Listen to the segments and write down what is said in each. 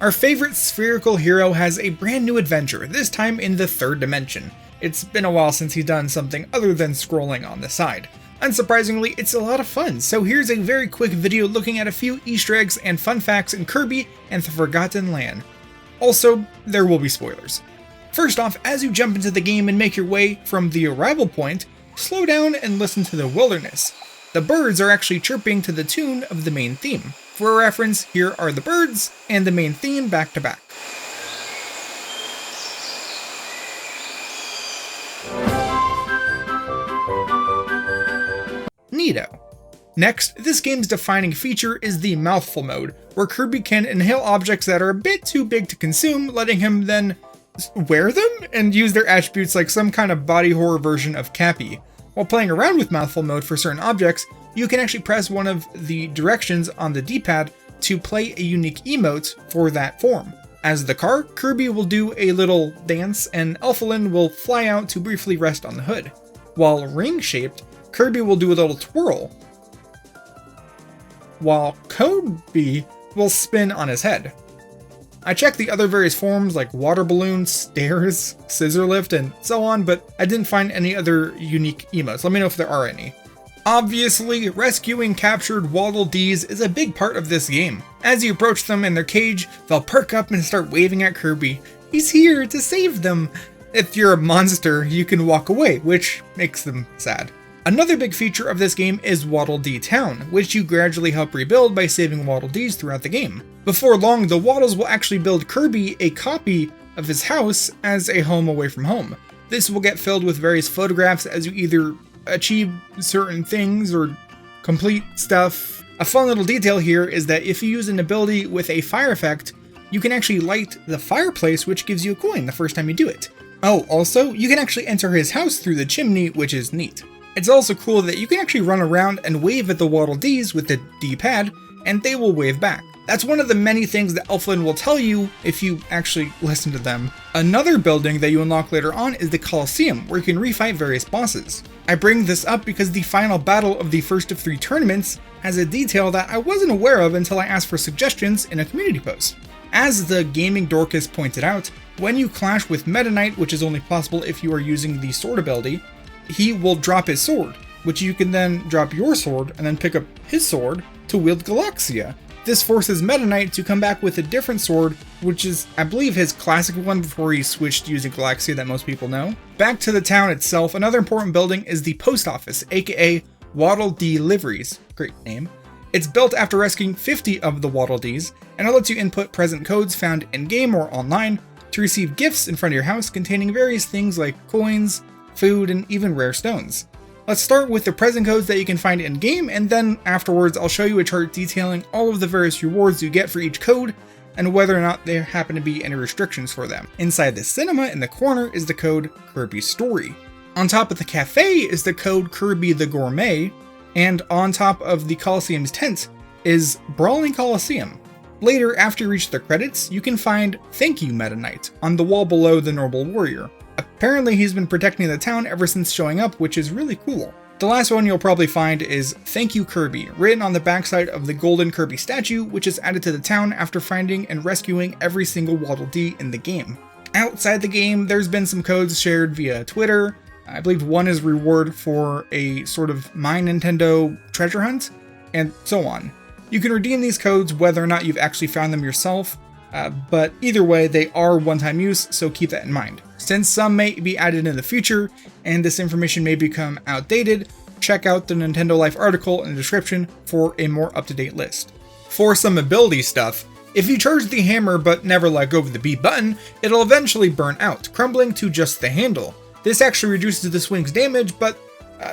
Our favorite spherical hero has a brand new adventure, this time in the 3rd dimension. It's been a while since he's done something other than scrolling on the side. Unsurprisingly, it's a lot of fun, so here's a very quick video looking at a few Easter eggs and fun facts in Kirby and the Forgotten Land. Also, there will be spoilers. First off, as you jump into the game and make your way from the arrival point, slow down and listen to the wilderness. The birds are actually chirping to the tune of the main theme. For reference, here are the birds and the main theme back to back. Neato. Next, this game's defining feature is the mouthful mode, where Kirby can inhale objects that are a bit too big to consume, letting him then wear them and use their attributes like some kind of body horror version of Cappy. While playing around with mouthful mode for certain objects, you can actually press one of the directions on the D-pad to play a unique emote for that form. As the car, Kirby will do a little dance and Elfilin will fly out to briefly rest on the hood. While ring-shaped, Kirby will do a little twirl, while Kobe will spin on his head. I checked the other various forms like water balloon, stairs, scissor lift, and so on, but I didn't find any other unique emotes. Let me know if there are any. Obviously, rescuing captured Waddle Dees is a big part of this game. As you approach them in their cage, they'll perk up and start waving at Kirby. He's here to save them. If you're a monster, you can walk away, which makes them sad. Another big feature of this game is Waddle Dee Town, which you gradually help rebuild by saving Waddle Dees throughout the game. Before long, the Waddles will actually build Kirby a copy of his house as a home away from home. This will get filled with various photographs as you either achieve certain things or complete stuff. A fun little detail here is that if you use an ability with a fire effect, you can actually light the fireplace, which gives you a coin the first time you do it. Oh, also, you can actually enter his house through the chimney, which is neat. It's also cool that you can actually run around and wave at the Waddle Dees with the D-pad, and they will wave back. That's one of the many things that Elfilin will tell you if you actually listen to them. Another building that you unlock later on is the Coliseum, where you can refight various bosses. I bring this up because the final battle of the first of 3 tournaments has a detail that I wasn't aware of until I asked for suggestions in a community post. As the Gaming Dorcas pointed out, when you clash with Meta Knight, which is only possible if you are using the sword ability, he will drop his sword, which you can then drop your sword and then pick up his sword to wield Galaxia. This forces Meta Knight to come back with a different sword, which is, I believe, his classic one before he switched using Galaxia that most people know. Back to the town itself, another important building is the post office, aka Waddle Dee Liveries. Great name. It's built after rescuing 50 of the Waddle Dees, and it lets you input present codes found in-game or online to receive gifts in front of your house containing various things like coins, food, and even rare stones. Let's start with the present codes that you can find in-game, and then afterwards I'll show you a chart detailing all of the various rewards you get for each code, and whether or not there happen to be any restrictions for them. Inside the cinema in the corner is the code Kirby Story. On top of the cafe is the code Kirby the Gourmet, and on top of the Coliseum's tent is Brawling Coliseum. Later, after you reach the credits, you can find Thank You Meta Knight on the wall below the Noble Warrior. Apparently he's been protecting the town ever since showing up, which is really cool. The last one you'll probably find is Thank You Kirby, written on the backside of the golden Kirby statue, which is added to the town after finding and rescuing every single Waddle Dee in the game. Outside the game, there's been some codes shared via Twitter. I believe one is reward for a sort of My Nintendo treasure hunt, and so on. You can redeem these codes whether or not you've actually found them yourself, but either way, they are one-time use, so keep that in mind. Since some may be added in the future, and this information may become outdated, check out the Nintendo Life article in the description for a more up-to-date list. For some ability stuff, if you charge the hammer but never let go of the B button, it'll eventually burn out, crumbling to just the handle. This actually reduces the swing's damage, but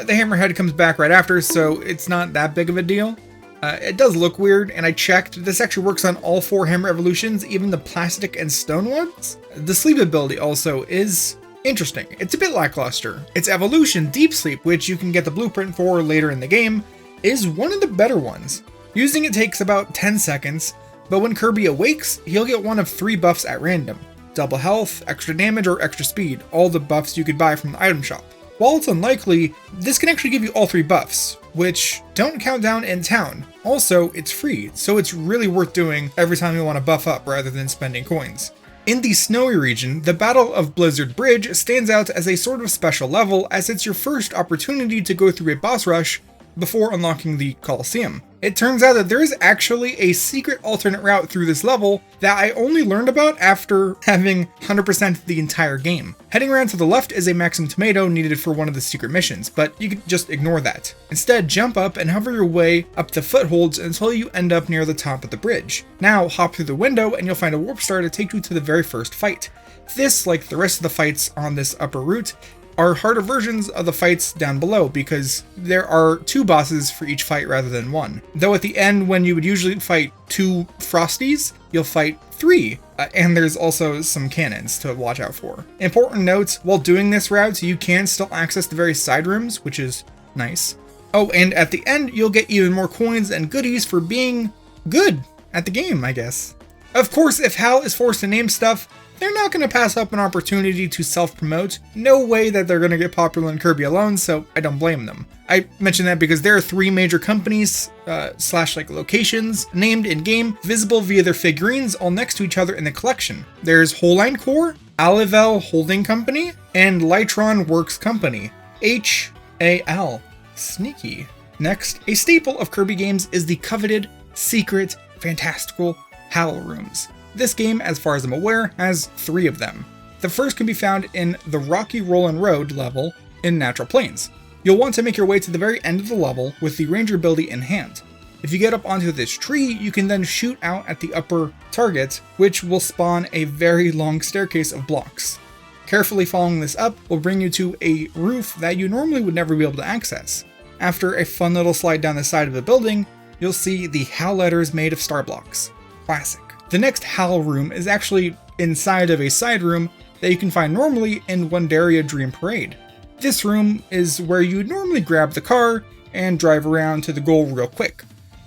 the hammerhead comes back right after, so it's not that big of a deal. It does look weird, and I checked, this actually works on all 4 hammer evolutions, even the plastic and stone ones. The sleep ability also is interesting. It's a bit lackluster. Its evolution, Deep Sleep, which you can get the blueprint for later in the game, is one of the better ones. Using it takes about 10 seconds, but when Kirby awakes, he'll get one of 3 buffs at random. Double health, extra damage, or extra speed, all the buffs you could buy from the item shop. While it's unlikely, this can actually give you all 3 buffs, which don't count down in town. Also, it's free, so it's really worth doing every time you want to buff up rather than spending coins. In the snowy region, the Battle of Blizzard Bridge stands out as a sort of special level, as it's your first opportunity to go through a boss rush before unlocking the Coliseum. It turns out that there is actually a secret alternate route through this level that I only learned about after having 100% the entire game. Heading around to the left is a Maxim Tomato needed for one of the secret missions, but you can just ignore that. Instead, jump up and hover your way up the footholds until you end up near the top of the bridge. Now hop through the window and you'll find a warp star to take you to the very first fight. This, like the rest of the fights on this upper route, are harder versions of the fights down below because there are 2 bosses for each fight rather than 1. Though at the end, when you would usually fight 2 Frosties, you'll fight 3, and there's also some cannons to watch out for. Important note, while doing this route, you can still access the various side rooms, which is nice. Oh, and at the end, you'll get even more coins and goodies for being good at the game, I guess. Of course, if Hal is forced to name stuff, they're not going to pass up an opportunity to self-promote. No way that they're going to get popular in Kirby alone, so I don't blame them. I mention that because there are 3 major companies, locations, named in-game, visible via their figurines, all next to each other in the collection. There's Holine Corps, Alivel Holding Company, and Lytron Works Company. H-A-L. Sneaky. Next, a staple of Kirby games is the coveted, secret, fantastical Hal Rooms. This game, as far as I'm aware, has 3 of them. The first can be found in the Rocky Rollin' Road level in Natural Plains. You'll want to make your way to the very end of the level with the ranger ability in hand. If you get up onto this tree, you can then shoot out at the upper target, which will spawn a very long staircase of blocks. Carefully following this up will bring you to a roof that you normally would never be able to access. After a fun little slide down the side of the building, you'll see the HAL letters made of star blocks. Classic. The next HAL room is actually inside of a side room that you can find normally in Wonderia Dream Parade. This room is where you would normally grab the car and drive around to the goal real quick.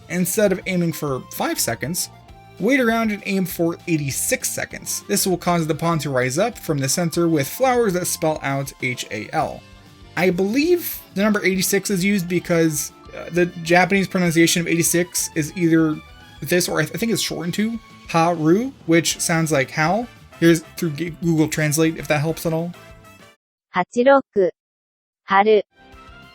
Instead of aiming for 5 seconds, wait around and aim for 86 seconds. This will cause the pawn to rise up from the center with flowers that spell out HAL. I believe the number 86 is used because the Japanese pronunciation of 86 is either this or I think it's shortened to Haru, which sounds like Hal. Here's through Google Translate if that helps at all. 86 Haru.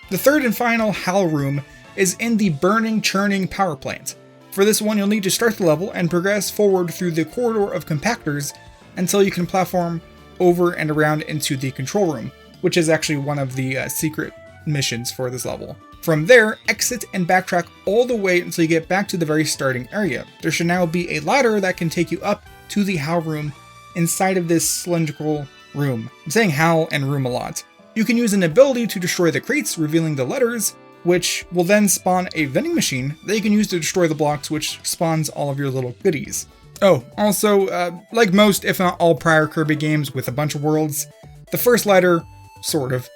The third and final HAL room is in the Burning Churning Power Plant. For this one, you'll need to start the level and progress forward through the corridor of compactors until you can platform over and around into the control room, which is actually one of the secret missions for this level. From there, exit and backtrack all the way until you get back to the very starting area. There should now be a ladder that can take you up to the HAL room inside of this cylindrical room. I'm saying HAL and room a lot. You can use an ability to destroy the crates, revealing the letters, which will then spawn a vending machine that you can use to destroy the blocks, which spawns all of your little goodies. Oh, also, like most, if not all prior Kirby games with a bunch of worlds, the first letter, sort of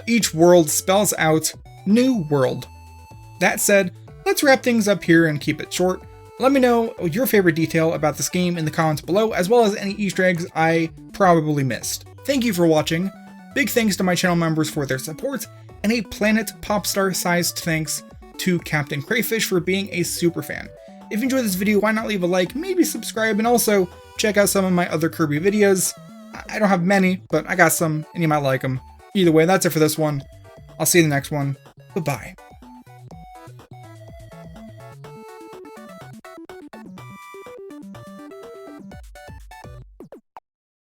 each world spells out New World. That said, let's wrap things up here and keep it short. Let me know your favorite detail about this game in the comments below, as well as any Easter eggs I probably missed. Thank you for watching. Big thanks to my channel members for their support, and a Planet Popstar sized thanks to Captain Crayfish for being a super fan. If you enjoyed this video, why not leave a like, maybe subscribe, and also check out some of my other Kirby videos. I don't have many, but I got some, and you might like them. Either way, that's it for this one. I'll see you in the next one. Goodbye.